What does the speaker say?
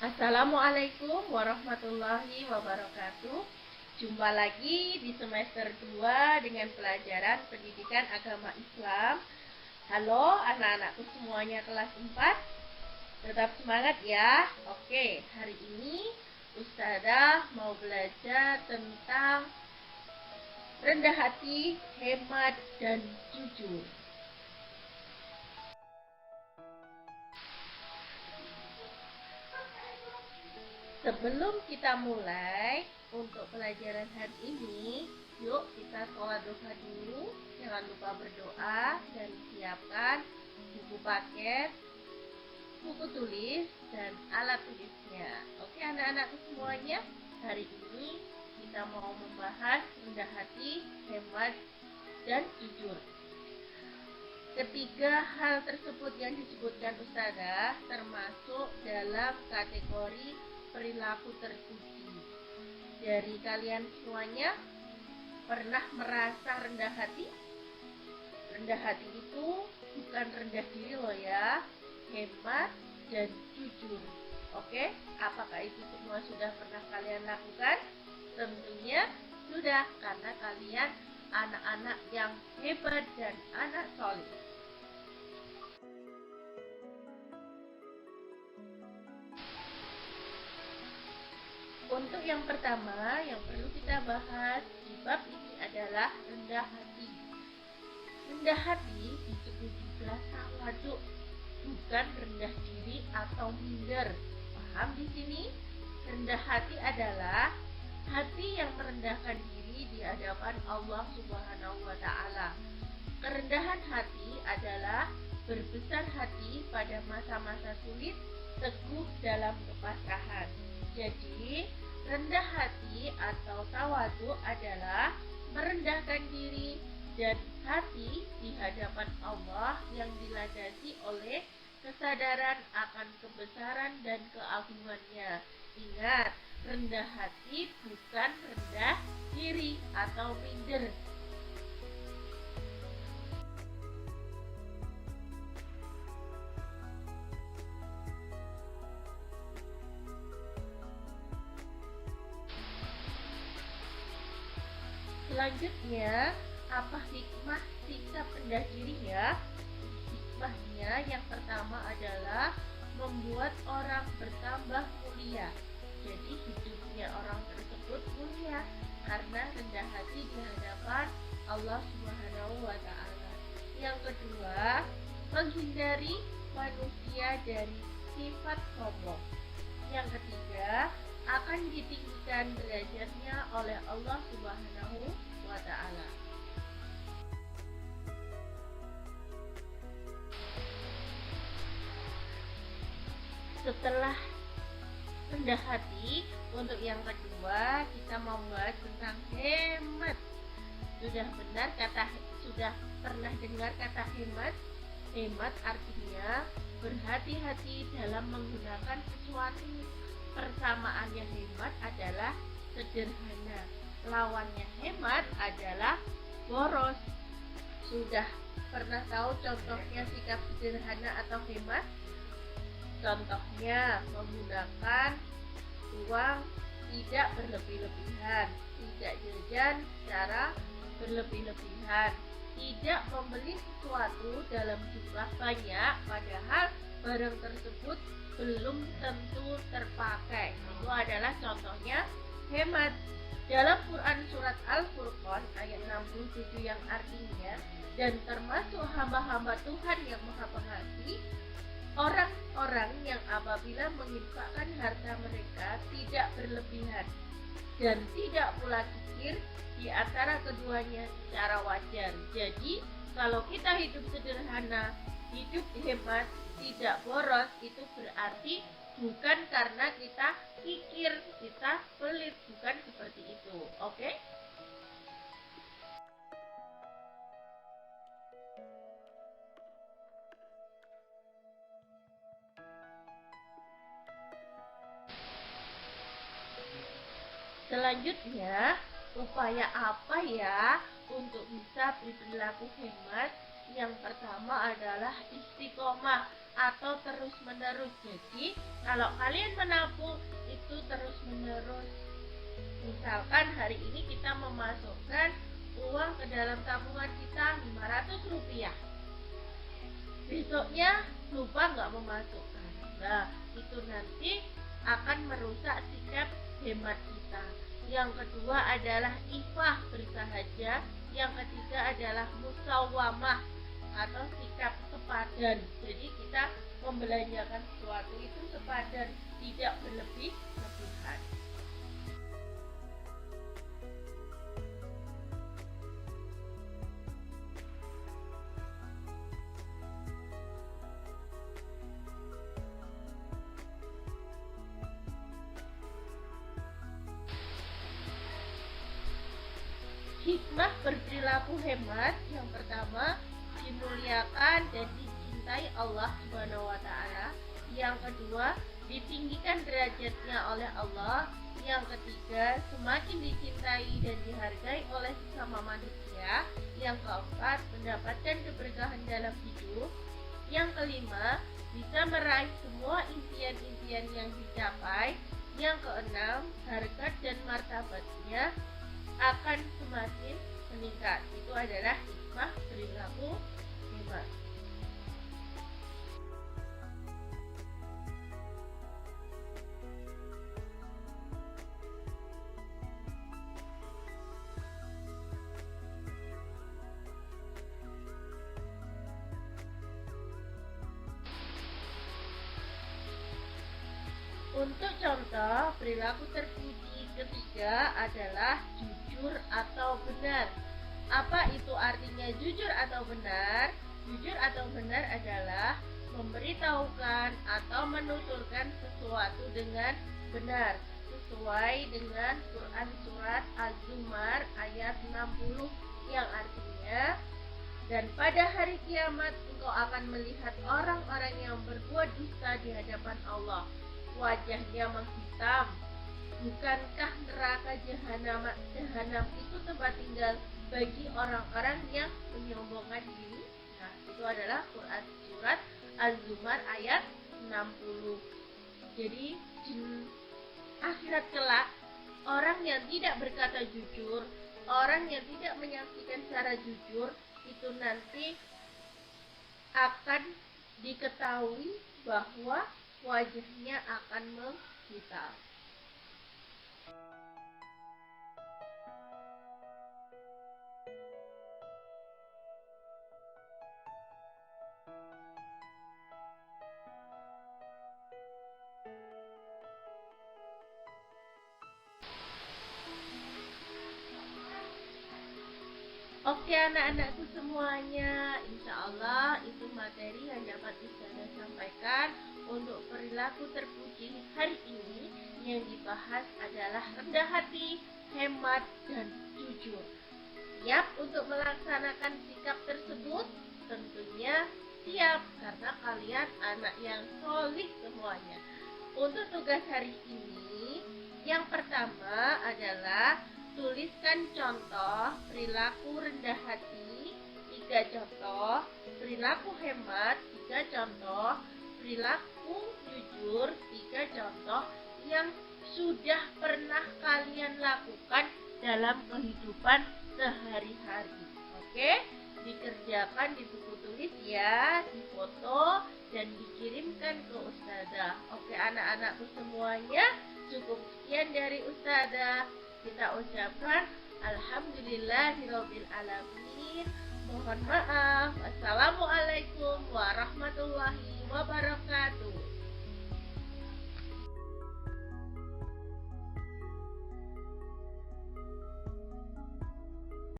Assalamualaikum warahmatullahi wabarakatuh. Jumpa lagi di semester 2 dengan pelajaran pendidikan agama Islam. Halo anak-anakku semuanya kelas 4. Tetap semangat ya. Oke, hari ini Ustazah mau belajar tentang rendah hati, hemat, dan jujur. Sebelum kita mulai untuk pelajaran hari ini, yuk kita sholat duha dulu. Jangan lupa berdoa dan siapkan buku paket, buku tulis, dan alat tulisnya. Oke anak-anakku semuanya, hari ini kita mau membahas rendah hati, hemat, dan jujur. Ketiga hal tersebut yang disebutkan Ustazah termasuk dalam kategori perilaku terpuji. Dari kalian semuanya pernah merasa rendah hati? Rendah hati itu bukan rendah diri loh ya, hemat dan jujur. Oke, apakah itu semua sudah pernah kalian lakukan? Tentunya sudah, karena kalian anak-anak yang hebat dan anak soleh. Untuk yang pertama yang perlu kita bahas di bab ini adalah rendah hati. Rendah hati disebut juga tawaduk, bukan rendah diri atau minder. Paham di sini? Rendah hati adalah hati yang merendahkan diri di hadapan Allah Subhanahu wa taala. Kerendahan hati adalah berbesar hati pada masa-masa sulit, teguh dalam kepasrahan. Jadi, rendah hati atau tawadhu adalah merendahkan diri dan hati di hadapan Allah yang dilandasi oleh kesadaran akan kebesaran dan keagungannya. Ingat, rendah hati bukan rendah diri atau minder. Selanjutnya, apa hikmah sikap rendah diri ya? Hikmahnya yang pertama adalah membuat orang bertambah mulia. Jadi hidupnya orang tersebut mulia karena rendah hati di hadapan Allah Subhanahu wa taala. Yang kedua, menghindari manusia dari sifat sombong. Yang ketiga, akan ditinggikan derajatnya oleh Allah Subhanahu wa taala. Setelah rendah hati, untuk yang kedua kita mau bahas tentang hemat. Sudah pernah dengar kata hemat? Hemat artinya berhati-hati dalam menggunakan sesuatu. Persamaannya hemat adalah sederhana. Lawannya hemat adalah boros. Sudah pernah tahu contohnya sikap sederhana atau hemat? Contohnya menggunakan uang tidak berlebih-lebihan, tidak jajan secara berlebih-lebihan, tidak membeli sesuatu dalam jumlah banyak padahal barang tersebut belum tentu terpakai. Itu adalah contohnya hemat. Dalam Quran surat Al-Furqan ayat 67 yang artinya, dan termasuk hamba-hamba Tuhan yang maha pengasih, orang-orang yang apabila menginfakkan harta mereka tidak berlebihan dan tidak pula kikir di antara keduanya secara wajar. Jadi kalau kita hidup sederhana, hidup hemat, tidak boros, itu berarti bukan karena kita kikir, kita pelit, bukan seperti itu. Oke? Selanjutnya, upaya apa ya untuk bisa berperilaku hemat? Yang pertama adalah istiqomah atau terus-menerus. Jadi, kalau kalian menabung itu terus-menerus. Misalkan hari ini kita memasukkan uang ke dalam tabungan kita 500 rupiah. Besoknya lupa nggak memasukkan. Nah, itu nanti akan merusak sikap hemat kita. Yang kedua adalah ifah, bersahaja. Yang ketiga adalah musawamah atau sikap sepadan. Jadi kita membelanjakan sesuatu itu sepadan, tidak berlebih-lebihan. Hikmah berperilaku hemat yang pertama, dimuliakan dan dicintai Allah Subhanahu wa taala. Yang kedua, ditinggikan derajatnya oleh Allah. Yang ketiga, semakin dicintai dan dihargai oleh sesama manusia. Yang keempat, mendapatkan keberkahan dalam hidup. Yang kelima, bisa meraih semua impian-impian yang dicapai. Yang keenam, harkat dan martabatnya akan semakin meningkat. Itu adalah hikmah perilaku hemat. Untuk contoh, perilaku terpuji ketiga adalah jujur atau benar. Apa itu artinya jujur atau benar? Jujur atau benar adalah memberitahukan atau menuturkan sesuatu dengan benar, sesuai dengan Quran surat Az-Zumar ayat 60 yang artinya, dan pada hari kiamat engkau akan melihat orang-orang yang berbuat dusta di hadapan Allah. Wajahnya menghitam. Bukankah neraka jahanam itu tempat tinggal bagi orang-orang yang menyombongkan diri? Nah, itu adalah Quran surat Az-Zumar ayat 60. Jadi di akhirat kelak, orang yang tidak berkata jujur, orang yang tidak menyaksikan secara jujur, itu nanti akan diketahui bahwa wajahnya akan menghitam. Oke anak-anakku semuanya, insya Allah itu materi yang dapat Ustazah sampaikan untuk perilaku terpuji hari ini. Yang dibahas adalah rendah hati, hemat, dan jujur. Siap untuk melaksanakan sikap tersebut? Tentunya siap, karena kalian anak yang solid semuanya. Untuk tugas hari ini, yang pertama adalah tuliskan contoh perilaku rendah hati 3 contoh, perilaku hemat 3 contoh, perilaku jujur 3 contoh yang sudah pernah kalian lakukan dalam kehidupan sehari-hari. Oke, dikerjakan di buku tulis ya, difoto dan dikirimkan ke Ustazah. Oke anak-anakku semuanya, cukup sekian dari Ustazah. Kita ucapkan alhamdulillahirabbil alamin. Mohon maaf. Wassalamualaikum warahmatullahi wabarakatuh.